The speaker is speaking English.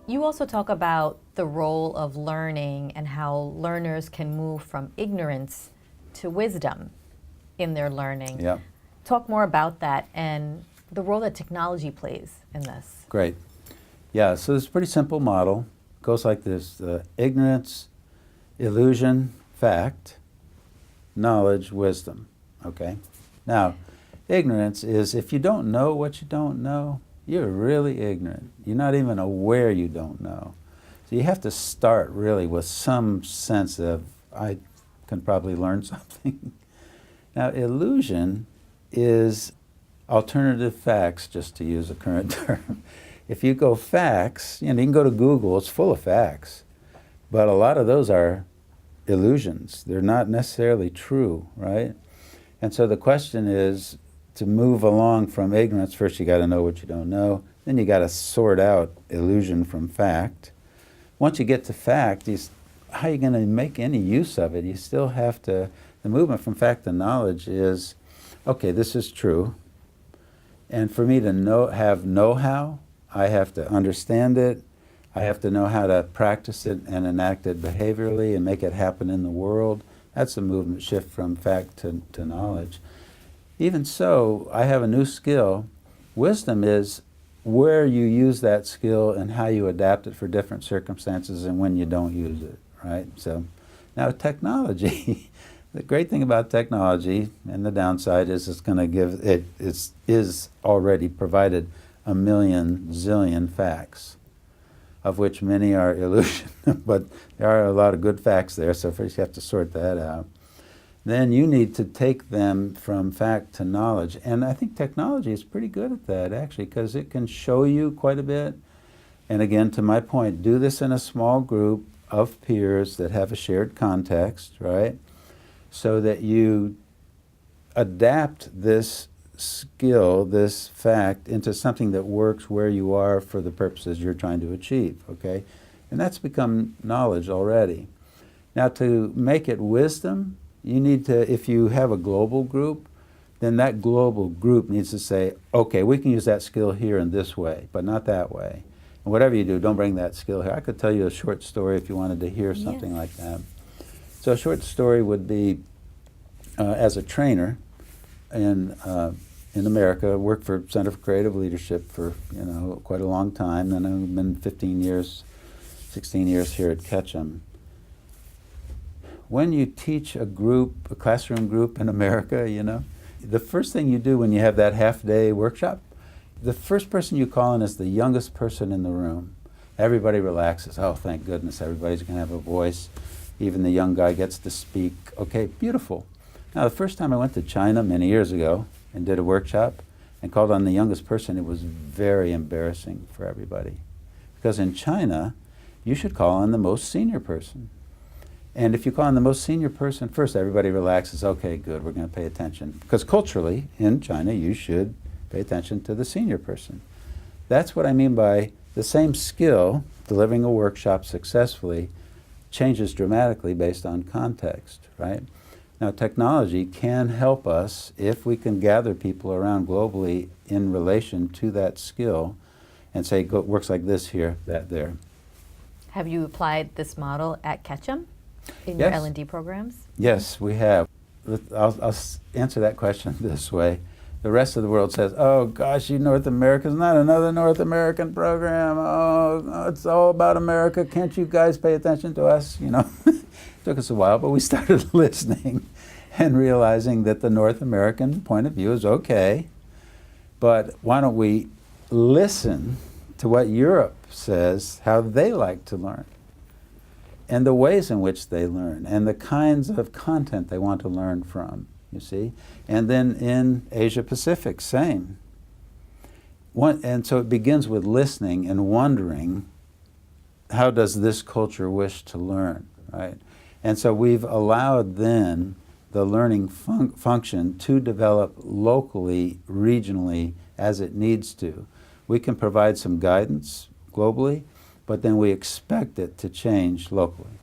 You also talk about the role of learning and how learners can move from ignorance to wisdom in their learning. Yeah. Talk more about that and the role that technology plays in this. Great. Yeah, so it's a pretty simple model. It goes like this: ignorance, illusion, fact, knowledge, wisdom. Okay? Now, ignorance is if you don't know what you don't know, you're really ignorant. You're not even aware you don't know. So you have to start really with some sense of, I can probably learn something. Now, illusion is alternative facts, just to use a current term. If you go facts, you can go to Google, it's full of facts. But a lot of those are illusions. They're not necessarily true, right? And so the question is, to move along from ignorance, first you got to know what you don't know. Then you got to sort out illusion from fact. Once you get to fact, how are you going to make any use of it? You still have to, the movement from fact to knowledge is, okay, this is true. And for me to have know-how, I have to understand it. I have to know how to practice it and enact it behaviorally and make it happen in the world. That's a movement shift from fact to knowledge. Even so, I have a new skill. Wisdom is where you use that skill and how you adapt it for different circumstances and when you don't use it, right? So now technology, the great thing about technology and the downside is it's going to give, it is already provided a million zillion facts, of which many are illusion, but there are a lot of good facts there, so first you have to sort that out. Then you need to take them from fact to knowledge. And I think technology is pretty good at that, actually, because it can show you quite a bit. And again, to my point, do this in a small group of peers that have a shared context, right? So that you adapt this skill, this fact, into something that works where you are for the purposes you're trying to achieve, okay? And that's become knowledge already. Now, to make it wisdom, you need to, if you have a global group, then that global group needs to say, okay, we can use that skill here in this way, but not that way. And whatever you do, don't bring that skill here. I could tell you a short story if you wanted to hear something like that. So a short story would be, as a trainer in America, worked for Center for Creative Leadership for quite a long time, and I've been 15 years, 16 years here at Ketchum. When you teach a group, a classroom group in America, the first thing you do when you have that half-day workshop, the first person you call in is the youngest person in the room. Everybody relaxes. Oh, thank goodness, everybody's going to have a voice. Even the young guy gets to speak. Okay, beautiful. Now, the first time I went to China many years ago and did a workshop and called on the youngest person, it was very embarrassing for everybody. Because in China, you should call on the most senior person. And if you call on the most senior person first, everybody relaxes. Okay, good, we're going to pay attention. Because culturally, in China, you should pay attention to the senior person. That's what I mean by the same skill, delivering a workshop successfully, changes dramatically based on context, right? Now, technology can help us if we can gather people around globally in relation to that skill and say, go, works like this here, that there. Have you applied this model at Ketchum in Yes. your L&D programs? Yes, we have. I'll answer that question this way. The rest of the world says, oh gosh, North America's not another North American program. Oh, it's all about America. Can't you guys pay attention to us? Took us a while, but we started listening and realizing that the North American point of view is okay, but why don't we listen to what Europe says, how they like to learn, and the ways in which they learn, and the kinds of content they want to learn from, you see? And then in Asia Pacific, same. And so it begins with listening and wondering, how does this culture wish to learn, right? And so we've allowed then the learning function to develop locally, regionally, as it needs to. We can provide some guidance globally, but then we expect it to change locally.